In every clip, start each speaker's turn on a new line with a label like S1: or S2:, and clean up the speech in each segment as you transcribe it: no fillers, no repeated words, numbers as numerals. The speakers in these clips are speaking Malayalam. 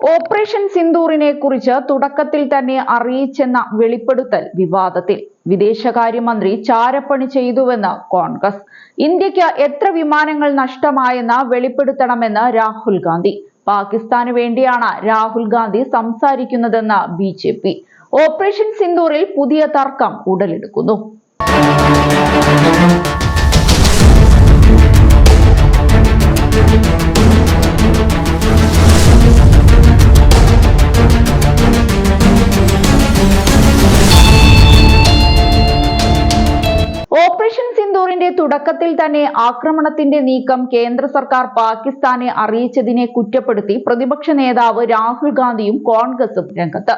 S1: ഓപ്പറേഷൻ സിന്ദൂറിനെ കുറിച്ച് തുടക്കത്തിൽ തന്നെ അറിയിച്ചെന്ന വെളിപ്പെടുത്തൽ വിവാദത്തിൽ. വിദേശകാര്യമന്ത്രി ചാരപ്പണി ചെയ്തുവെന്ന് കോൺഗ്രസ്. ഇന്ത്യക്ക് എത്ര വിമാനങ്ങൾ നഷ്ടമായെന്ന് വെളിപ്പെടുത്തണമെന്ന് രാഹുൽ ഗാന്ധി. പാകിസ്ഥാന് വേണ്ടിയാണ് രാഹുൽ ഗാന്ധി സംസാരിക്കുന്നതെന്ന് BJP. ഓപ്പറേഷൻ സിന്ദൂറിൽ പുതിയ തർക്കം ഉടലെടുക്കുന്നു. ഓപ്പറേഷൻ സിന്ദൂറിന്റെ തുടക്കത്തിൽ തന്നെ ആക്രമണത്തിന്റെ നീക്കം കേന്ദ്ര സർക്കാർ പാകിസ്ഥാനെ അറിയിച്ചതിനെ കുറ്റപ്പെടുത്തി പ്രതിപക്ഷ നേതാവ് രാഹുൽ ഗാന്ധിയും കോൺഗ്രസും രംഗത്ത്.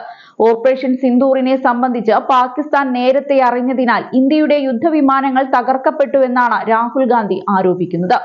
S1: ഓപ്പറേഷൻ സിന്ദൂറിനെ സംബന്ധിച്ച് പാകിസ്ഥാൻ നേരത്തെ അറിഞ്ഞതിനാൽ ഇന്ത്യയുടെ യുദ്ധവിമാനങ്ങൾ തകർക്കപ്പെട്ടുവെന്നാണ് രാഹുൽ ഗാന്ധി ആരോപിക്കുന്നത്.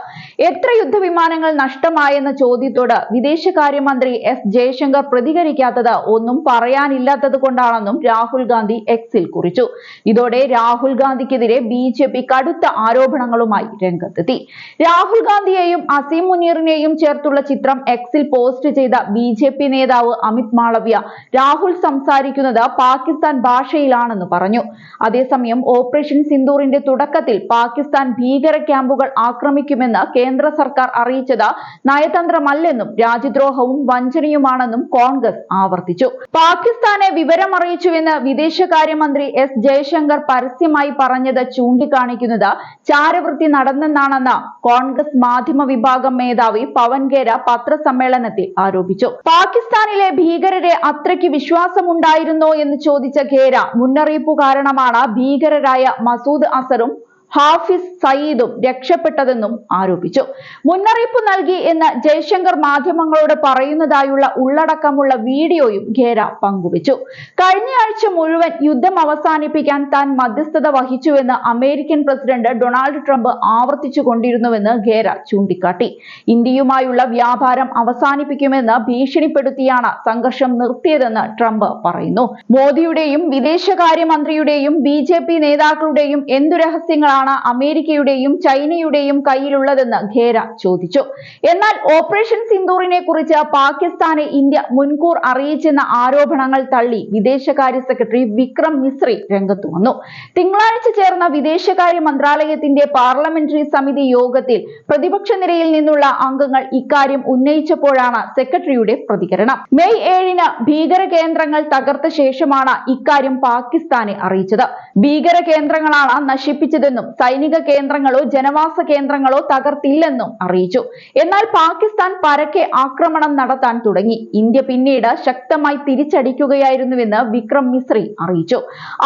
S1: എത്ര യുദ്ധവിമാനങ്ങൾ നഷ്ടമായെന്ന ചോദ്യത്തോട് വിദേശകാര്യമന്ത്രി S ജയശങ്കർ പ്രതികരിക്കാത്തത് ഒന്നും പറയാനില്ലാത്തത് കൊണ്ടാണെന്നും രാഹുൽ ഗാന്ധി എക്സിൽ കുറിച്ചു. ഇതോടെ രാഹുൽ ഗാന്ധിക്കെതിരെ BJP കടുത്ത ആരോപണങ്ങളുമായി രംഗത്തെത്തി. രാഹുൽ ഗാന്ധിയെയും അസീം മുനീറിനെയും ചേർത്തുള്ള ചിത്രം എക്സിൽ പോസ്റ്റ് ചെയ്ത BJP നേതാവ് അമിത് മാളവ്യ രാഹുൽ സംസാരിക്കുന്നത് പാകിസ്ഥാൻ ഭാഷയിലാണെന്ന് പറഞ്ഞു. അതേസമയം ഓപ്പറേഷൻ സിന്ദൂറിന്റെ തുടക്കത്തിൽ പാകിസ്ഥാൻ ഭീകര ക്യാമ്പുകൾ ആക്രമിക്കുമെന്ന് കേന്ദ്ര സർക്കാർ അറിയിച്ചത് നയതന്ത്രമല്ലെന്നും രാജ്യദ്രോഹവും വഞ്ചനയുമാണെന്നും കോൺഗ്രസ് ആവർത്തിച്ചു. പാകിസ്ഥാനെ വിവരം അറിയിച്ചുവെന്ന് വിദേശകാര്യമന്ത്രി S ജയശങ്കർ പരസ്യമായി പറഞ്ഞത് ചൂണ്ടിക്കാണിക്കുന്നത് ചാരവൃത്തി നടന്നെന്നാണെന്ന് കോൺഗ്രസ് മാധ്യമ വിഭാഗം മേധാവി പവൻ ഖേര പത്രസമ്മേളനത്തിൽ ആരോപിച്ചു. പാകിസ്ഥാനിലെ ഭീകരരെ അത്രയ്ക്ക് വിശ്വാസമുണ്ടായിരുന്നോ എന്ന് ചോദിച്ച ഖേര മുന്നറിയിപ്പു കാരണമാണ് ഭീകരരായ മസൂദ് അസറും ഹാഫിസ് സയീദും രക്ഷപ്പെട്ടതെന്നും ആരോപിച്ചു. മുന്നറിയിപ്പ് നൽകി എന്ന് ജയശങ്കർ മാധ്യമങ്ങളോട് പറയുന്നതായുള്ള ഉള്ളടക്കമുള്ള വീഡിയോയും ഖേര പങ്കുവച്ചു. കഴിഞ്ഞയാഴ്ച മുഴുവൻ യുദ്ധം അവസാനിപ്പിക്കാൻ താൻ മധ്യസ്ഥത വഹിച്ചുവെന്ന് അമേരിക്കൻ പ്രസിഡന്റ് ഡൊണാൾഡ് ട്രംപ് ആവർത്തിച്ചു കൊണ്ടിരുന്നുവെന്ന് ഖേര ചൂണ്ടിക്കാട്ടി. ഇന്ത്യയുമായുള്ള വ്യാപാരം അവസാനിപ്പിക്കുമെന്ന് ഭീഷണിപ്പെടുത്തിയാണ് സംഘർഷം നിർത്തിയതെന്ന് ട്രംപ് പറയുന്നു. മോദിയുടെയും വിദേശകാര്യമന്ത്രിയുടെയും BJP നേതാക്കളുടെയും എന്തു രഹസ്യങ്ങളാണ് അമേരിക്കയുടെയും ചൈനയുടെയും കയ്യിലുള്ളതെന്ന് ഖേര ചോദിച്ചു. എന്നാൽ ഓപ്പറേഷൻ സിന്ദൂറിനെ കുറിച്ച് പാകിസ്ഥാനെ ഇന്ത്യ മുൻകൂർ അറിയിച്ചെന്ന ആരോപണങ്ങൾ തള്ളി വിദേശകാര്യ സെക്രട്ടറി വിക്രം മിസ്രി രംഗത്തു വന്നു. തിങ്കളാഴ്ച ചേർന്ന വിദേശകാര്യ മന്ത്രാലയത്തിന്റെ പാർലമെന്ററി സമിതി യോഗത്തിൽ പ്രതിപക്ഷ നിരയിൽ നിന്നുള്ള അംഗങ്ങൾ ഇക്കാര്യം ഉന്നയിച്ചപ്പോഴാണ് സെക്രട്ടറിയുടെ പ്രതികരണം. മെയ് 7-ന് ഭീകര കേന്ദ്രങ്ങൾ തകർത്ത ശേഷമാണ് ഇക്കാര്യം പാകിസ്ഥാനെ അറിയിച്ചത്. ഭീകര കേന്ദ്രങ്ങളാണ് നശിപ്പിച്ചതെന്നും സൈനിക കേന്ദ്രങ്ങളോ ജനവാസ കേന്ദ്രങ്ങളോ തകർത്തില്ലെന്നും അറിയിച്ചു. എന്നാൽ പാകിസ്ഥാൻ പരക്കെ ആക്രമണം നടത്താൻ തുടങ്ങി. ഇന്ത്യ പിന്നീട് ശക്തമായി തിരിച്ചടിക്കുകയായിരുന്നുവെന്ന് വിക്രം മിസ്രി അറിയിച്ചു.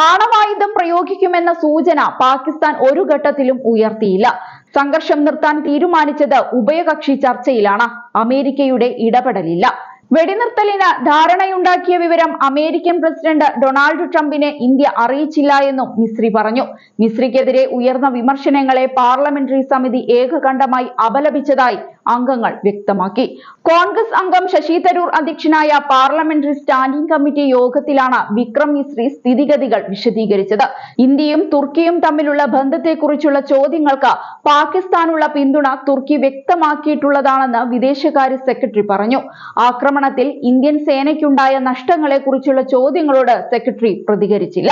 S1: ആണവായുധം പ്രയോഗിക്കുമെന്ന സൂചന പാകിസ്ഥാൻ ഒരു ഘട്ടത്തിലും ഉയർത്തിയില്ല. സംഘർഷം നിർത്താൻ തീരുമാനിച്ചത് ഉഭയകക്ഷി ചർച്ചയിലാണ്. അമേരിക്കയുടെ ഇടപെടലില്ല. വെടിനിർത്തലിന് ധാരണയുണ്ടാക്കിയ വിവരം അമേരിക്കൻ പ്രസിഡന്റ് ഡൊണാൾഡ് ട്രംപിനെ ഇന്ത്യ അറിയിച്ചില്ല എന്നും മിസ്രി പറഞ്ഞു. മിസ്രിക്കെതിരെ ഉയർന്ന വിമർശനങ്ങളെ പാർലമെന്ററി സമിതി ഏകകണ്ഠമായി അപലപിച്ചതായി അംഗങ്ങൾ വ്യക്തമാക്കി. കോൺഗ്രസ് അംഗം ശശി തരൂർ അധ്യക്ഷനായ പാർലമെന്ററി സ്റ്റാൻഡിംഗ് കമ്മിറ്റി യോഗത്തിലാണ് വിക്രം മിസ്രി സ്ഥിതിഗതികൾ വിശദീകരിച്ചത്. ഇന്ത്യയും തുർക്കിയും തമ്മിലുള്ള ബന്ധത്തെക്കുറിച്ചുള്ള ചോദ്യങ്ങൾക്ക് പാകിസ്ഥാനുള്ള പിന്തുണ തുർക്കി വ്യക്തമാക്കിയിട്ടുള്ളതാണെന്ന് വിദേശകാര്യ സെക്രട്ടറി പറഞ്ഞു. ആക്രമണത്തിൽ ഇന്ത്യൻ സേനയ്ക്കുണ്ടായ നഷ്ടങ്ങളെക്കുറിച്ചുള്ള ചോദ്യങ്ങളോട് സെക്രട്ടറി പ്രതികരിച്ചില്ല.